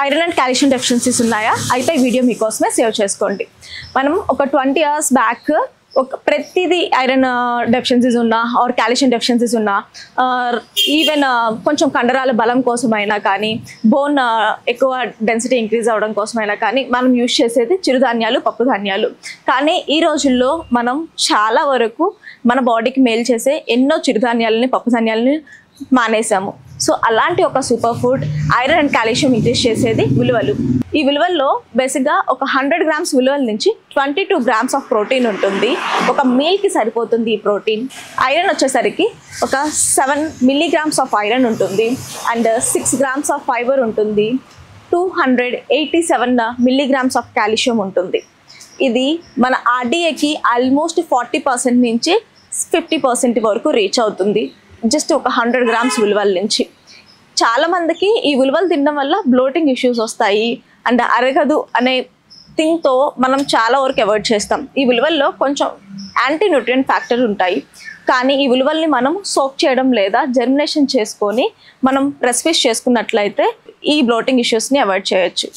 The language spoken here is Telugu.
ఐరన్ అండ్ కాల్షియం డెఫిషియన్సీస్ ఉన్నాయా? అయితే ఈ వీడియో మీకోసమే సేవ్ చేసుకోండి. మనం ఒక 20 years బ్యాక్ ప్రతిదీ ఐరన్ డెఫిషియన్సీస్ ఉన్నా ఆర్ కాల్షియం డెఫిషియన్సీస్ ఉన్నా ఈవెన్ కొంచెం కండరాల బలం కోసమైనా కానీ బోన్ ఎక్కువ డెన్సిటీ ఇంక్రీజ్ అవ్వడం కోసమైనా కానీ మనం యూజ్ చేసేది చిరుధాన్యాలు, పప్పు ధాన్యాలు. కానీ ఈ రోజుల్లో మనం చాలా వరకు మన బాడీకి మేలు చేసే ఎన్నో చిరుధాన్యాలని, పప్పు ధాన్యాలని మానేసాము. సో అలాంటి ఒక super food iron and calcium increase చేసేది ఉలువలు. ఈ ఉలువల్లో బేసిక్గా ఒక 100 grams ఉలువల నుంచి 22 grams ఆఫ్ ప్రోటీన్ ఉంటుంది. ఒక మీల్కి సరిపోతుంది ఈ ప్రోటీన్. ఐరన్ వచ్చేసరికి ఒక 7 milligrams ఆఫ్ ఐరన్ ఉంటుంది అండ్ 6 grams ఆఫ్ ఫైబర్ ఉంటుంది. 287 milligrams ఆఫ్ కాల్షియం ఉంటుంది. ఇది మన ఆర్డీఏకి ఆల్మోస్ట్ 40% నుంచి 50% వరకు రీచ్ అవుతుంది జస్ట్ ఒక 100 grams ఉలువల నుంచి. చాలామందికి ఈ ఉలువలు తినడం వల్ల బ్లోటింగ్ ఇష్యూస్ వస్తాయి అండ్ అరగదు అనే థింగ్తో మనం చాలా వరకు అవాయిడ్ చేస్తాం. ఈ ఉలువల్లో కొంచెం యాంటీ న్యూట్రియంట్ ఫ్యాక్టర్ ఉంటాయి. కానీ ఈ ఉలువల్ని మనం సోక్ చేయడం లేదా జర్మినేషన్ చేసుకొని మనం రెసిపీస్ చేసుకున్నట్లయితే ఈ బ్లోటింగ్ ఇష్యూస్ని అవాయిడ్ చేయొచ్చు.